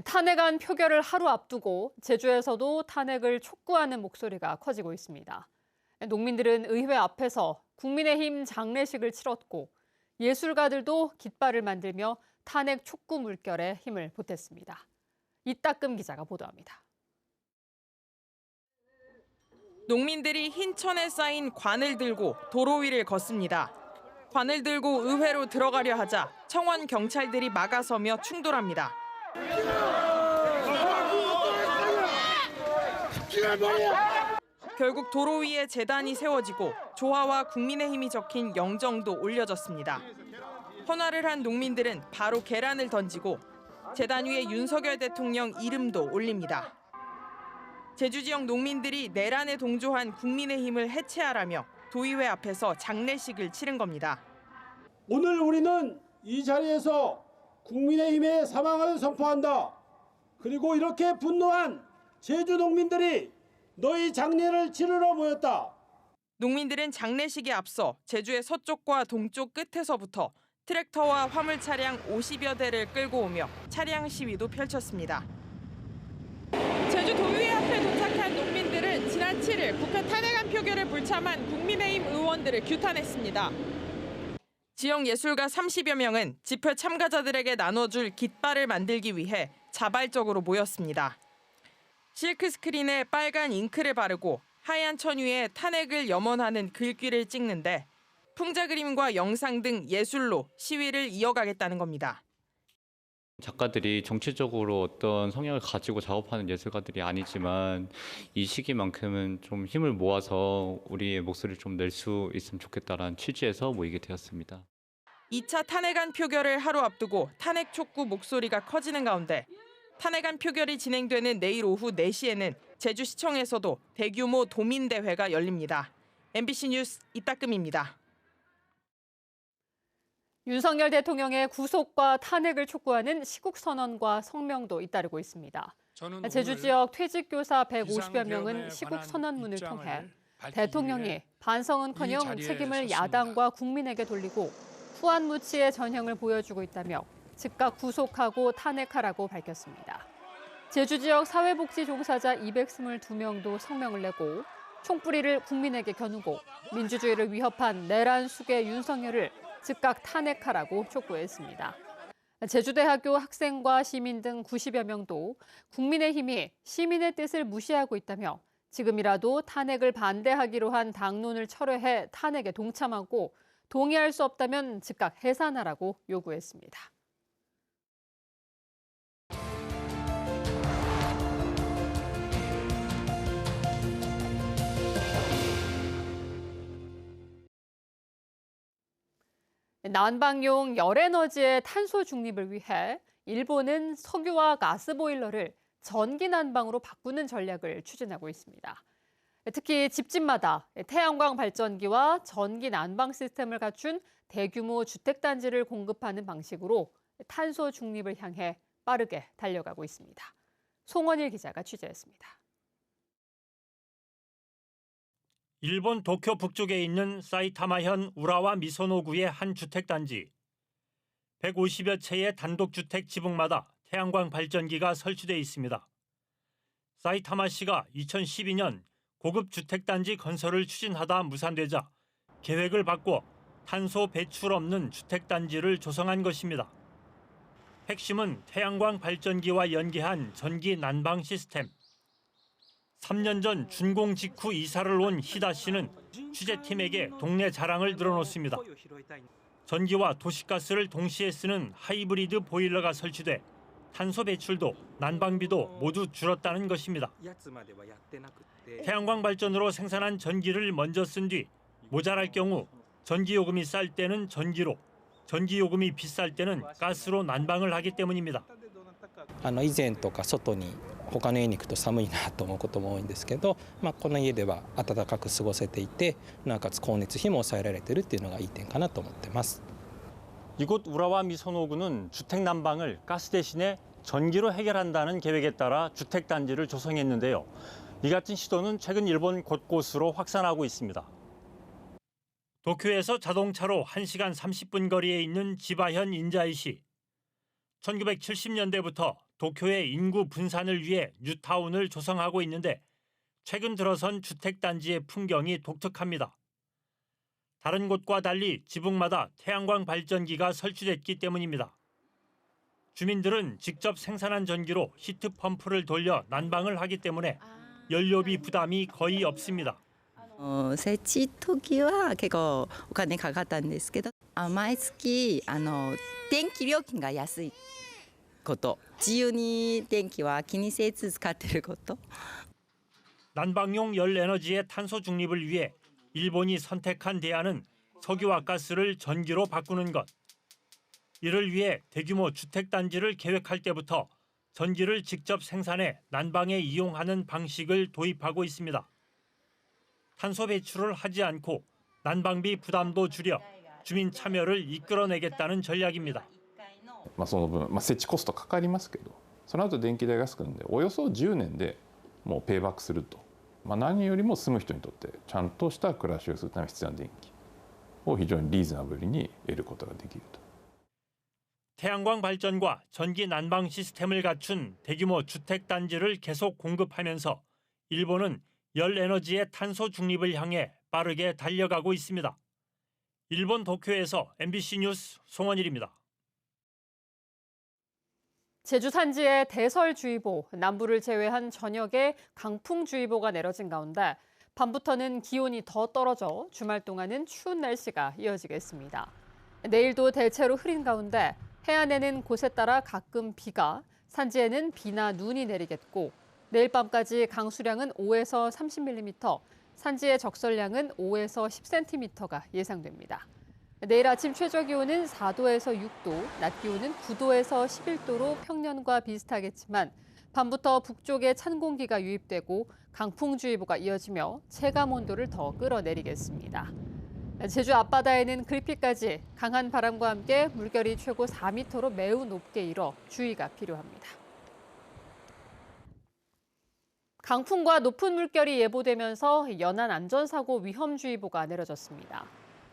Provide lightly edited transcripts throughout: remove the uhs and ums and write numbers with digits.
탄핵안 표결을 하루 앞두고 제주에서도 탄핵을 촉구하는 목소리가 커지고 있습니다. 농민들은 의회 앞에서 국민의힘 장례식을 치렀고 예술가들도 깃발을 만들며 탄핵 촉구 물결에 힘을 보탰습니다. 이따금 기자가 보도합니다. 농민들이 흰 천에 쌓인 관을 들고 도로 위를 걷습니다. 관을 들고 의회로 들어가려 하자 청원 경찰들이 막아서며 충돌합니다. 결국 도로 위에 재단이 세워지고 조화와 국민의힘이 적힌 영정도 올려졌습니다. 헌화를 한 농민들은 바로 계란을 던지고 재단 위에 윤석열 대통령 이름도 올립니다. 제주 지역 농민들이 내란에 동조한 국민의힘을 해체하라며 도의회 앞에서 장례식을 치른 겁니다. 오늘 우리는 이 자리에서 국민의힘의 사망을 선포한다. 그리고 이렇게 분노한 제주 농민들이 너희 장례를 치르러 모였다. 농민들은 장례식에 앞서 제주의 서쪽과 동쪽 끝에서부터 트랙터와 화물 차량 50여 대를 끌고 오며 차량 시위도 펼쳤습니다. 제주 도의회 앞에 도착한 농민들은 지난 7일 국회 탄핵안 표결을 불참한 국민의힘 의원들을 규탄했습니다. 지역 예술가 30여 명은 집회 참가자들에게 나눠줄 깃발을 만들기 위해 자발적으로 모였습니다. 실크 스크린에 빨간 잉크를 바르고 하얀 천 위에 탄핵을 염원하는 글귀를 찍는데 풍자 그림과 영상 등 예술로 시위를 이어가겠다는 겁니다. 작가들이 정치적으로 어떤 성향을 가지고 작업하는 예술가들이 아니지만 이 시기만큼은 좀 힘을 모아서 우리의 목소리를 좀 낼 수 있으면 좋겠다라는 취지에서 모이게 되었습니다. 2차 탄핵안 표결을 하루 앞두고 탄핵 촉구 목소리가 커지는 가운데 탄핵안 표결이 진행되는 내일 오후 4시에는 제주시청에서도 대규모 도민대회가 열립니다. MBC 뉴스 이따금입니다. 윤석열 대통령의 구속과 탄핵을 촉구하는 시국선언과 성명도 잇따르고 있습니다. 제주 지역 퇴직교사 150여 명은 시국선언문을 통해 대통령이 반성은커녕 책임을 야당과 국민에게 돌리고 후안무치의 전형을 보여주고 있다며 즉각 구속하고 탄핵하라고 밝혔습니다. 제주 지역 사회복지 종사자 222명도 성명을 내고 총뿌리를 국민에게 겨누고 민주주의를 위협한 내란 수괴 윤석열을 즉각 탄핵하라고 촉구했습니다. 제주대학교 학생과 시민 등 90여 명도 국민의힘이 시민의 뜻을 무시하고 있다며 지금이라도 탄핵을 반대하기로 한 당론을 철회해 탄핵에 동참하고 동의할 수 없다면 즉각 해산하라고 요구했습니다. 난방용 열에너지의 탄소 중립을 위해 일본은 석유와 가스 보일러를 전기 난방으로 바꾸는 전략을 추진하고 있습니다. 특히 집집마다 태양광 발전기와 전기 난방 시스템을 갖춘 대규모 주택단지를 공급하는 방식으로 탄소 중립을 향해 빠르게 달려가고 있습니다. 송원일 기자가 취재했습니다. 일본 도쿄 북쪽에 있는 사이타마현 우라와 미소노구의 한 주택단지. 150여 채의 단독주택 지붕마다 태양광 발전기가 설치돼 있습니다. 사이타마시가 2012년 고급 주택단지 건설을 추진하다 무산되자 계획을 바꿔 탄소 배출 없는 주택단지를 조성한 것입니다. 핵심은 태양광 발전기와 연계한 전기 난방 시스템. 3년 전 준공 직후 이사를 온 히다 씨는 취재팀에게 동네 자랑을 늘어놓습니다. 전기와 도시가스를 동시에 쓰는 하이브리드 보일러가 설치돼 탄소 배출도 난방비도 모두 줄었다는 것입니다. 태양광 발전으로 생산한 전기를 먼저 쓴 뒤 모자랄 경우 전기요금이 쌀 때는 전기로, 전기요금이 비쌀 때는 가스로 난방을 하기 때문입니다. 以前とか外に他の家に行くと寒いなと思うことも多いんですけど、この家では暖かく過ごせていて、なおかつ光熱費も抑えられているっていうのがいい点かなと思ってます。 이곳 우라와 미소노구는 주택 난방을 가스 대신에 전기로 해결한다는 계획에 따라 주택단지를 조성했는데요. 이 같은 시도는 최근 일본 곳곳으로 확산하고 있습니다. 도쿄에서 자동차로 1시간 30분 거리에 있는 지바현 인자이시. 1970년대부터 도쿄의 인구 분산을 위해 뉴타운을 조성하고 있는데 최근 들어선 주택단지의 풍경이 독특합니다. 다른 곳과 달리 지붕마다 태양광 발전기가 설치됐기 때문입니다. 주민들은 직접 생산한 전기로 히트펌프를 돌려 난방을 하기 때문에 연료비 부담이 거의 없습니다. 設置時は結構お金かかったんですけど、毎月電気料金が安いこと、自由に電気は気にせず使っていること。 난방용 열에너지의 탄소 중립을 위해 일본이 선택한 대안은 석유와 가스를 전기로 바꾸는 것. 이를 위해 대규모 주택단지를 계획할 때부터 전기를 직접 생산해 난방에 이용하는 방식을 도입하고 있습니다. 탄소 배출을 하지 않고 난방비 부담도 줄여 주민 참여를 이끌어내겠다는 전략입니다. その分、設置コストかかりますけど、その後電気代が安くなるので、およそ10年でもうペイバックすると。何よりも住む人にとってちゃんとした暮らしをするために必要な電気を非常にリーズナブルに得ることができると。 태양광 발전과 전기 난방 시스템을 갖춘 대규모 주택단지를 계속 공급하면서 일본은 열에너지의 탄소 중립을 향해 빠르게 달려가고 있습니다. 일본 도쿄에서 MBC 뉴스 송원일입니다. 제주 산지에 대설주의보, 남부를 제외한 전역에 강풍주의보가 내려진 가운데 밤부터는 기온이 더 떨어져 주말 동안은 추운 날씨가 이어지겠습니다. 내일도 대체로 흐린 가운데 해안에는 곳에 따라 가끔 비가, 산지에는 비나 눈이 내리겠고 내일 밤까지 강수량은 5에서 30mm, 산지의 적설량은 5에서 10cm가 예상됩니다. 내일 아침 최저기온은 4도에서 6도, 낮 기온은 9도에서 11도로 평년과 비슷하겠지만 밤부터 북쪽에 찬 공기가 유입되고 강풍주의보가 이어지며 체감온도를 더 끌어내리겠습니다. 제주 앞바다에는 글피까지 강한 바람과 함께 물결이 최고 4m로 매우 높게 일어 주의가 필요합니다. 강풍과 높은 물결이 예보되면서 연안 안전사고 위험주의보가 내려졌습니다.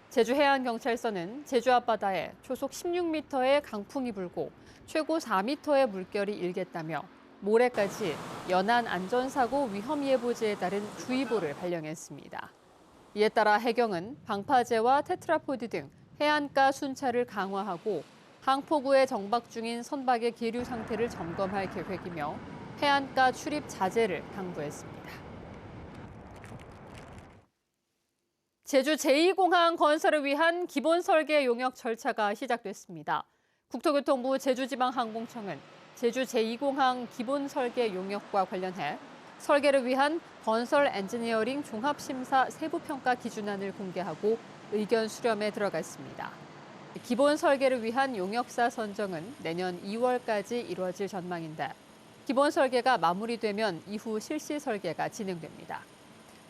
제주해양경찰서는 제주 앞바다에 초속 16m의 강풍이 불고 최고 4m의 물결이 일겠다며 모레까지 연안 안전사고 위험예보지에 따른 주의보를 발령했습니다. 이에 따라 해경은 방파제와 테트라포드 등 해안가 순찰을 강화하고 항포구에 정박 중인 선박의 계류 상태를 점검할 계획이며 해안가 출입 자제를 당부했습니다. 제주 제2공항 건설을 위한 기본 설계 용역 절차가 시작됐습니다. 국토교통부 제주지방항공청은 제주 제2공항 기본 설계 용역과 관련해 설계를 위한 건설 엔지니어링 종합심사 세부평가 기준안을 공개하고 의견 수렴에 들어갔습니다. 기본 설계를 위한 용역사 선정은 내년 2월까지 이루어질 전망인데 기본 설계가 마무리되면 이후 실시 설계가 진행됩니다.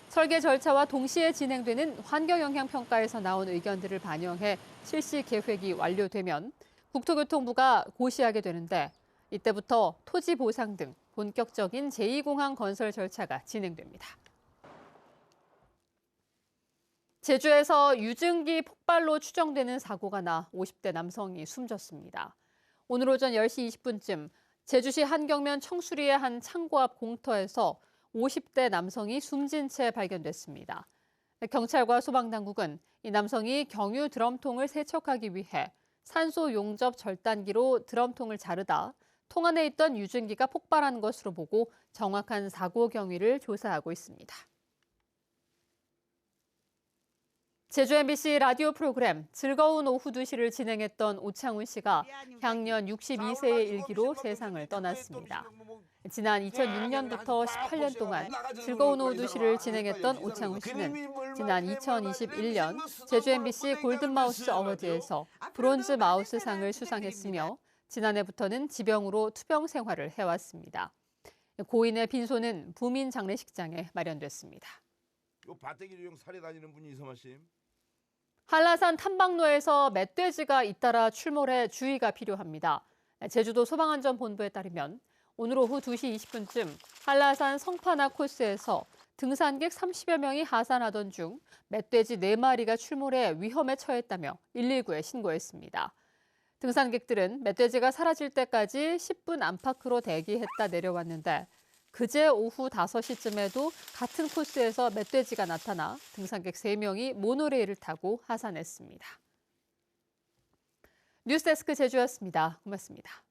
설계 절차와 동시에 진행되는 환경영향평가에서 나온 의견들을 반영해 실시 계획이 완료되면 국토교통부가 고시하게 되는데 이때부터 토지 보상 등 본격적인 제2공항 건설 절차가 진행됩니다. 제주에서 유증기 폭발로 추정되는 사고가 나 50대 남성이 숨졌습니다. 오늘 오전 10시 20분쯤 제주시 한경면 청수리의 한 창고 앞 공터에서 50대 남성이 숨진 채 발견됐습니다. 경찰과 소방당국은 이 남성이 경유 드럼통을 세척하기 위해 산소 용접 절단기로 드럼통을 자르다 통 안에 있던 유증기가 폭발한 것으로 보고 정확한 사고 경위를 조사하고 있습니다. 제주 MBC 라디오 프로그램 즐거운 오후 2시를 진행했던 오창훈 씨가 향년 62세의 일기로 세상을 떠났습니다. 지난 2006년부터 18년 동안 즐거운 오후 2시를 진행했던 오창훈 씨는 지난 2021년 제주 MBC 골든마우스 어워드에서 브론즈 마우스상을 수상했으며 지난해부터는 지병으로 투병 생활을 해왔습니다. 고인의 빈소는 부민 장례식장에 마련됐습니다. 요 밭대기를 용 살해 다니는 분이 이서마심. 한라산 탐방로에서 멧돼지가 잇따라 출몰해 주의가 필요합니다. 제주도 소방안전본부에 따르면 오늘 오후 2시 20분쯤 한라산 성파나 코스에서 등산객 30여 명이 하산하던 중 멧돼지 4마리가 출몰해 위험에 처했다며 119에 신고했습니다. 등산객들은 멧돼지가 사라질 때까지 10분 안팎으로 대기했다 내려왔는데 그제 오후 5시쯤에도 같은 코스에서 멧돼지가 나타나 등산객 3명이 모노레일을 타고 하산했습니다. 뉴스데스크 제주였습니다. 고맙습니다.